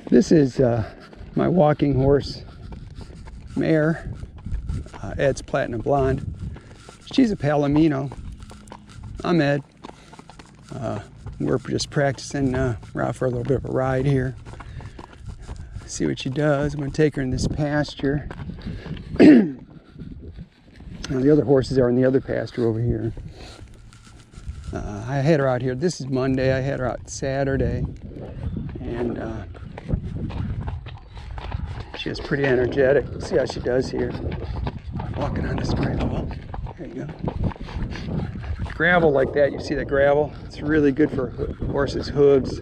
This is my walking horse, Mare, Ed's Platinum Blonde. She's a Palomino. I'm Ed. We're just practicing. We're out for a little bit of a ride here. See what she does. I'm going to take her in this pasture. Now the other horses are in the other pasture over here. I had her out here. This is Monday. I had her out Saturday. And she is pretty energetic. See how she does here. Walking on this gravel. There you go. Gravel like that, you see that gravel? It's really good for horses' hooves.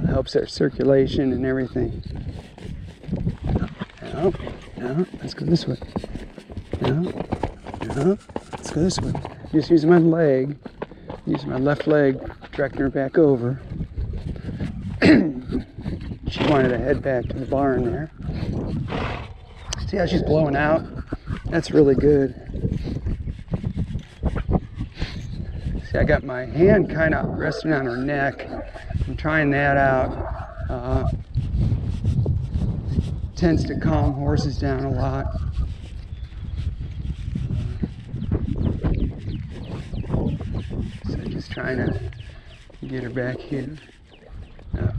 Helps their circulation and everything. No, let's go this way. No, let's go this way. Just using my leg, using my left leg, directing her back over. She wanted to head back to the barn there. See how she's blowing out? That's really good. See, I got my hand kind of resting on her neck. I'm trying that out. Tends to calm horses down a lot. So just trying to get her back here. I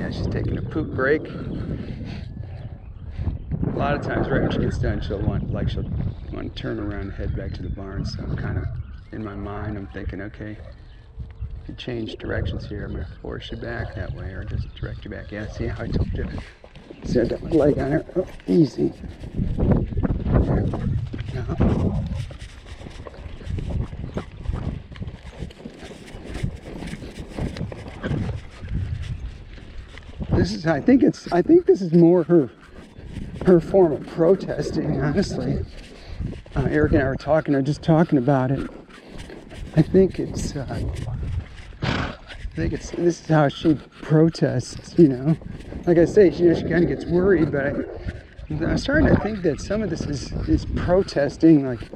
think she's taking a poop break. A lot of times right when she gets done, she'll want to turn around and head back to the barn. So I'm kind of, in my mind, I'm thinking, okay, if you change directions here, I'm going to force you back that way, or just direct you back. Yeah, see how I told you? See, I got my leg on her. Oh, easy. There. No. This is, I think this is more her form of protesting, honestly. Eric and I were just talking about it. I think this is how she protests, you know. Like I say, she kind of gets worried, but I'm starting to think that some of this is protesting, like,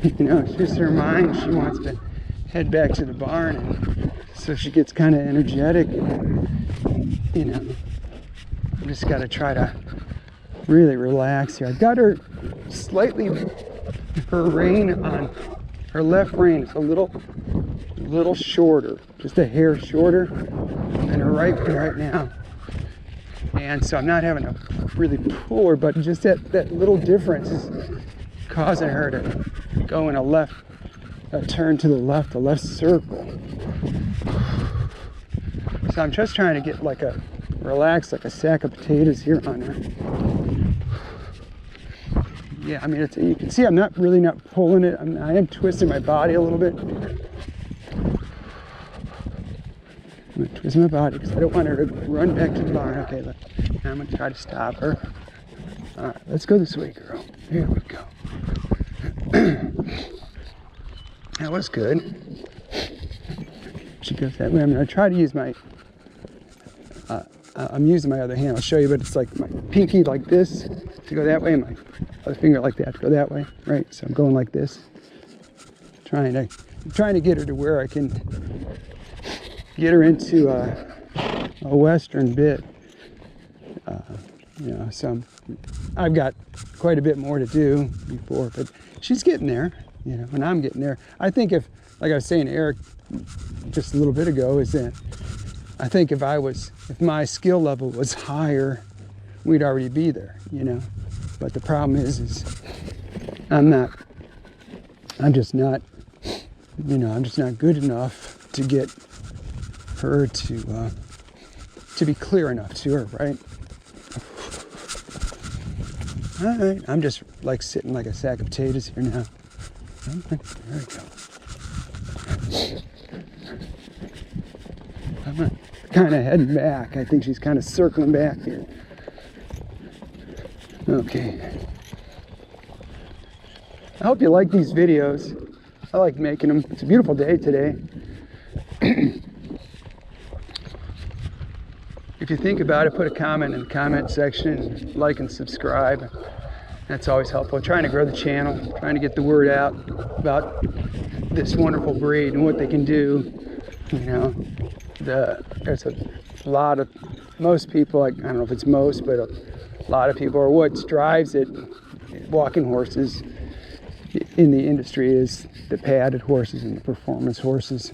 you know, it's just her mind. She wants to head back to the barn, and so she gets kind of energetic, you know. I just got to try to really relax here. I've got her slightly, her rein on her left rein is a little shorter, just a hair shorter than her right one right now. And so I'm not having to really pull her, but just that little difference is causing her to go in a turn to the left circle. So I'm just trying to get relax like a sack of potatoes here on her. Yeah, I mean, you can see I'm not pulling it. I am twisting my body a little bit. I'm going to twist my body because I don't want her to run back to the barn. Okay, look. Now I'm going to try to stop her. All right, let's go this way, girl. Here we go. That was good. She goes that way. I'm going to try to use my... I'm using my other hand. I'll show you, but it's like my pinky like this to go that way, and my other finger like that to go that way, right? So I'm going like this, trying to get her to where I can get her into a western bit. You know, so I've got quite a bit more to do before, but she's getting there, you know, and I'm getting there. I think if, like I was saying to Eric just a little bit ago, is that I think if my skill level was higher, we'd already be there, you know. But the problem is I'm just not good enough to get her to be clear enough to her, right? All right, I'm just like sitting like a sack of potatoes here now. Okay, there we go. I'm kind of heading back. I think she's kind of circling back here. Okay. I hope you like these videos. I like making them. It's a beautiful day today. If you think about it, put a comment in the comment section, like and subscribe. That's always helpful. I'm trying to grow the channel, trying to get the word out about this wonderful breed and what they can do. You know, there's a lot of, most people, like, I don't know if it's most, but a lot of people, or what drives it, walking horses in the industry, is the padded horses and the performance horses.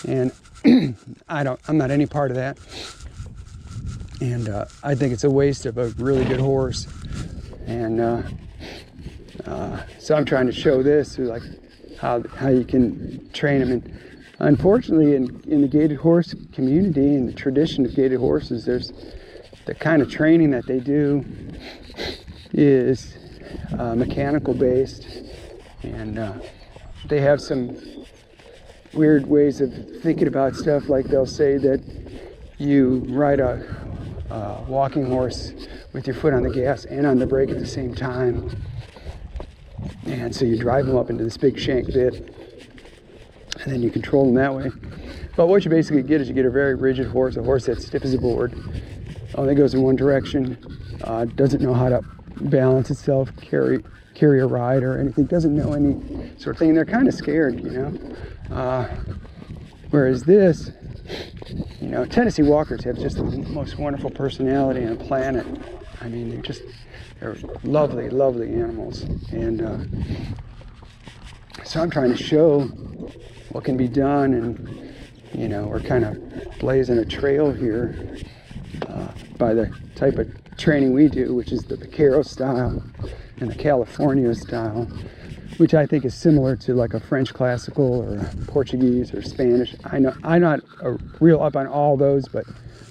And I'm not any part of that. And I think it's a waste of a really good horse. And so I'm trying to show this through, like, how you can train them. And unfortunately, in the gaited horse community, in the tradition of gaited horses, there's the kind of training that they do is mechanical based, and they have some weird ways of thinking about stuff. Like, they'll say that you ride a walking horse with your foot on the gas and on the brake at the same time, and so you drive them up into this big shank bit, and then you control them that way. But what you basically get is you get a very rigid horse, a horse that's stiff as a board, only goes in one direction, doesn't know how to balance itself, carry a ride or anything, doesn't know any sort of thing. They're kind of scared, you know. Whereas this, you know, Tennessee Walkers have just the most wonderful personality on the planet. I mean, they're lovely, lovely animals. And so I'm trying to show what can be done, and, you know, we're kind of blazing a trail here by the type of training we do, which is the Vaquero style and the California style, which I think is similar to like a French classical or a Portuguese or Spanish. I know I'm not real up on all those, but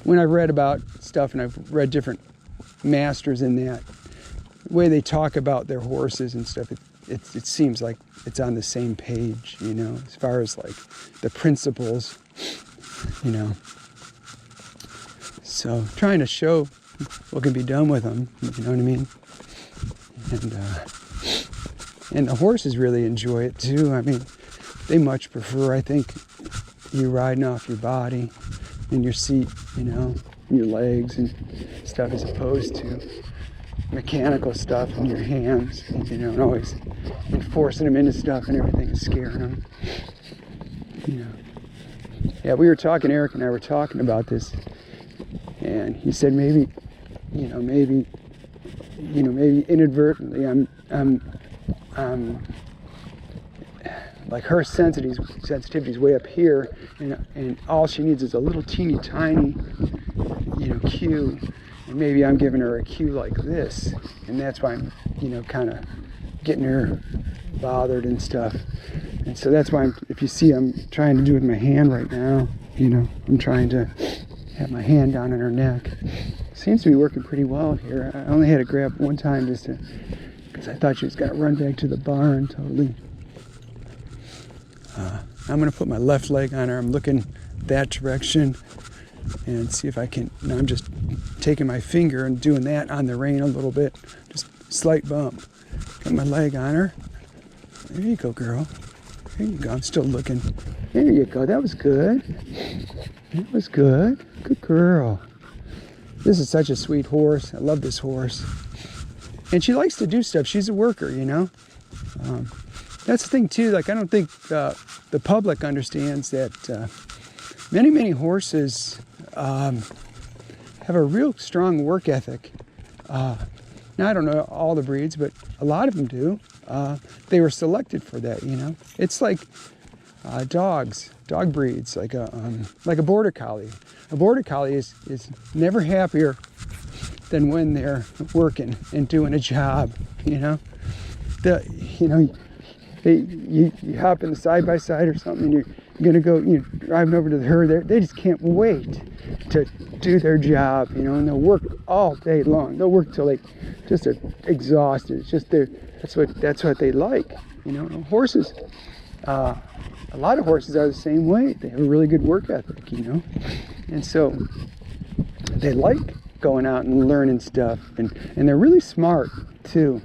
when I've read about stuff and I've read different masters in that, the way they talk about their horses and stuff, it seems like it's on the same page, you know, as far as like the principles, you know. So trying to show what can be done with them, you know what I mean? And the horses really enjoy it too. I mean, they much prefer, I think, you riding off your body and your seat, you know, your legs and stuff, as opposed to mechanical stuff in your hands, you know, and always enforcing them into stuff and everything and scaring them, you know. Yeah, Eric and I were talking about this, and he said maybe inadvertently I'm like, her sensitivity's way up here, and all she needs is a little teeny tiny, you know, cue, and maybe I'm giving her a cue like this, and that's why I'm, you know, kind of getting her bothered and stuff. And so that's why if you see, I'm trying to do it with my hand right now, you know, I'm trying to have my hand down on her neck. Seems to be working pretty well here. I only had to grab one time because I thought she was going to run back to the barn totally. I'm going to put my left leg on her. I'm looking that direction and see if I can. Now I'm just taking my finger and doing that on the rein a little bit. Just slight bump. Got my leg on her. There you go, girl. There you go. I'm still looking. There you go. That was good. That was good. Good girl. This is such a sweet horse. I love this horse. And she likes to do stuff. She's a worker, you know. That's the thing too. Like, I don't think the public understands that many horses have a real strong work ethic. Now, I don't know all the breeds, but a lot of them do. They were selected for that, you know. It's like dog breeds, like a border collie. A border collie is never happier than when they're working and doing a job, you know. You hop in the side-by-side or something, and you're gonna go, you know, driving over to the herd. They just can't wait to do their job, you know, and they'll work all day long. They'll work till they just are exhausted. It's just that's what they like, you know. Horses, a lot of horses are the same way. They have a really good work ethic, you know, and so they like going out and learning stuff, and they're really smart too.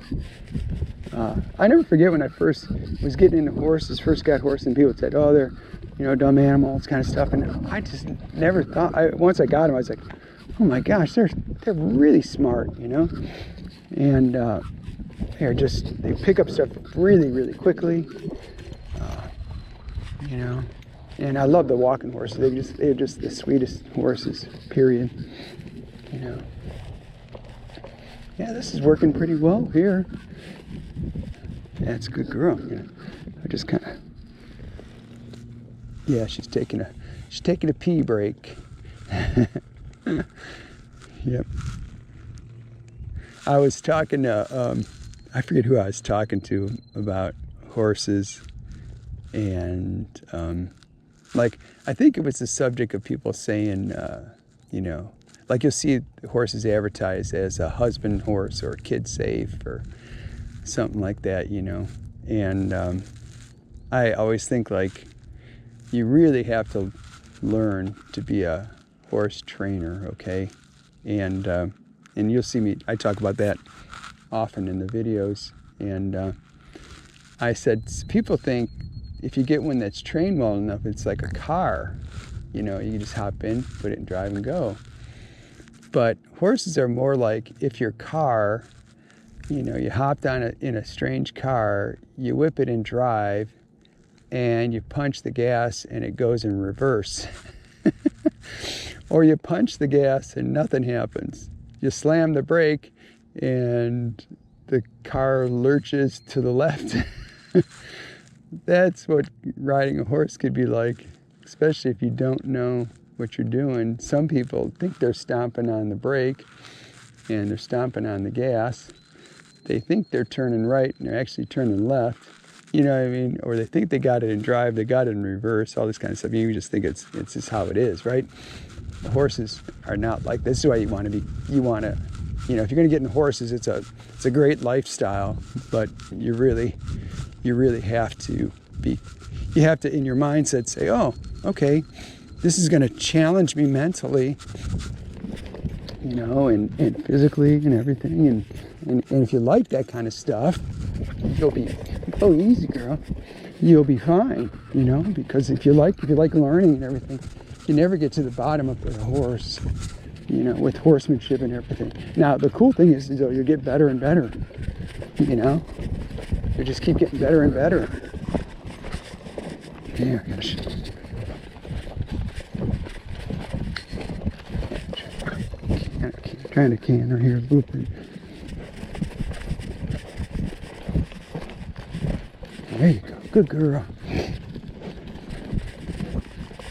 I never forget when I first was getting into horses, first got horses, and people said, oh, they're, you know, dumb animals, kind of stuff. And I just never thought, once I got them, I was like, oh my gosh, they're really smart, you know. And they pick up stuff really, really quickly, you know. And I love the walking horses. They're just the sweetest horses, period. You know. Yeah, this is working pretty well here. That's a good girl. You know. I just kind of. Yeah, she's taking a pee break. Yep. I was talking to I forget who I was talking to about horses, and like I think it was the subject of people saying, you know, like you'll see horses advertised as a husband horse or kid safe or something like that, you know. And I always think like you really have to learn to be a horse trainer, okay? And you'll see me, I talk about that often in the videos. And I said, people think if you get one that's trained well enough, it's like a car. You know, you just hop in, put it in drive and go. But horses are more like if your car, you know, you hopped on it in a strange car, you whip it in drive, and you punch the gas and it goes in reverse. Or you punch the gas and nothing happens. You slam the brake and the car lurches to the left. That's what riding a horse could be like, especially if you don't know what you're doing. Some people think they're stomping on the brake and they're stomping on the gas. They think they're turning right and they're actually turning left. You know what I mean? Or they think they got it in drive, they got it in reverse, all this kind of stuff. You just think it's just how it is, right? The horses are not like this. This is why you want to be, you know, if you're going to get in horses, it's a great lifestyle, but you really have to be, you have to in your mindset say, oh, okay, this is going to challenge me mentally, you know, and physically and everything. And if you like that kind of stuff, you'll be, oh, easy girl, you'll be fine, you know, because if you like learning and everything, you never get to the bottom of the horse, you know, with horsemanship and everything. Now, the cool thing is though, you'll get better and better, you know, you just keep getting better and better. Yeah, gosh. Trying to can her here, looping. There you go, good girl.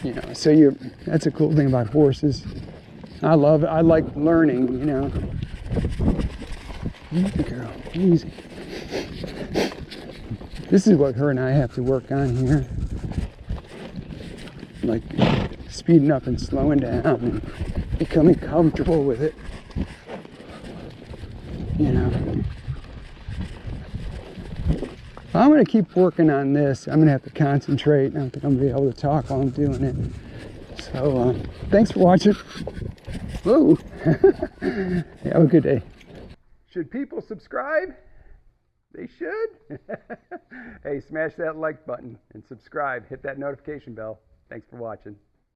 You know, so that's a cool thing about horses. I love it. I like learning, you know. Easy girl, easy. This is what her and I have to work on here. Like speeding up and slowing down and becoming comfortable with it. You know. I'm going to keep working on this. I'm going to have to concentrate. I don't think I'm going to be able to talk while I'm doing it. So, thanks for watching. Whoa. Have a good day. Should people subscribe? They should. Hey, smash that like button and subscribe. Hit that notification bell. Thanks for watching.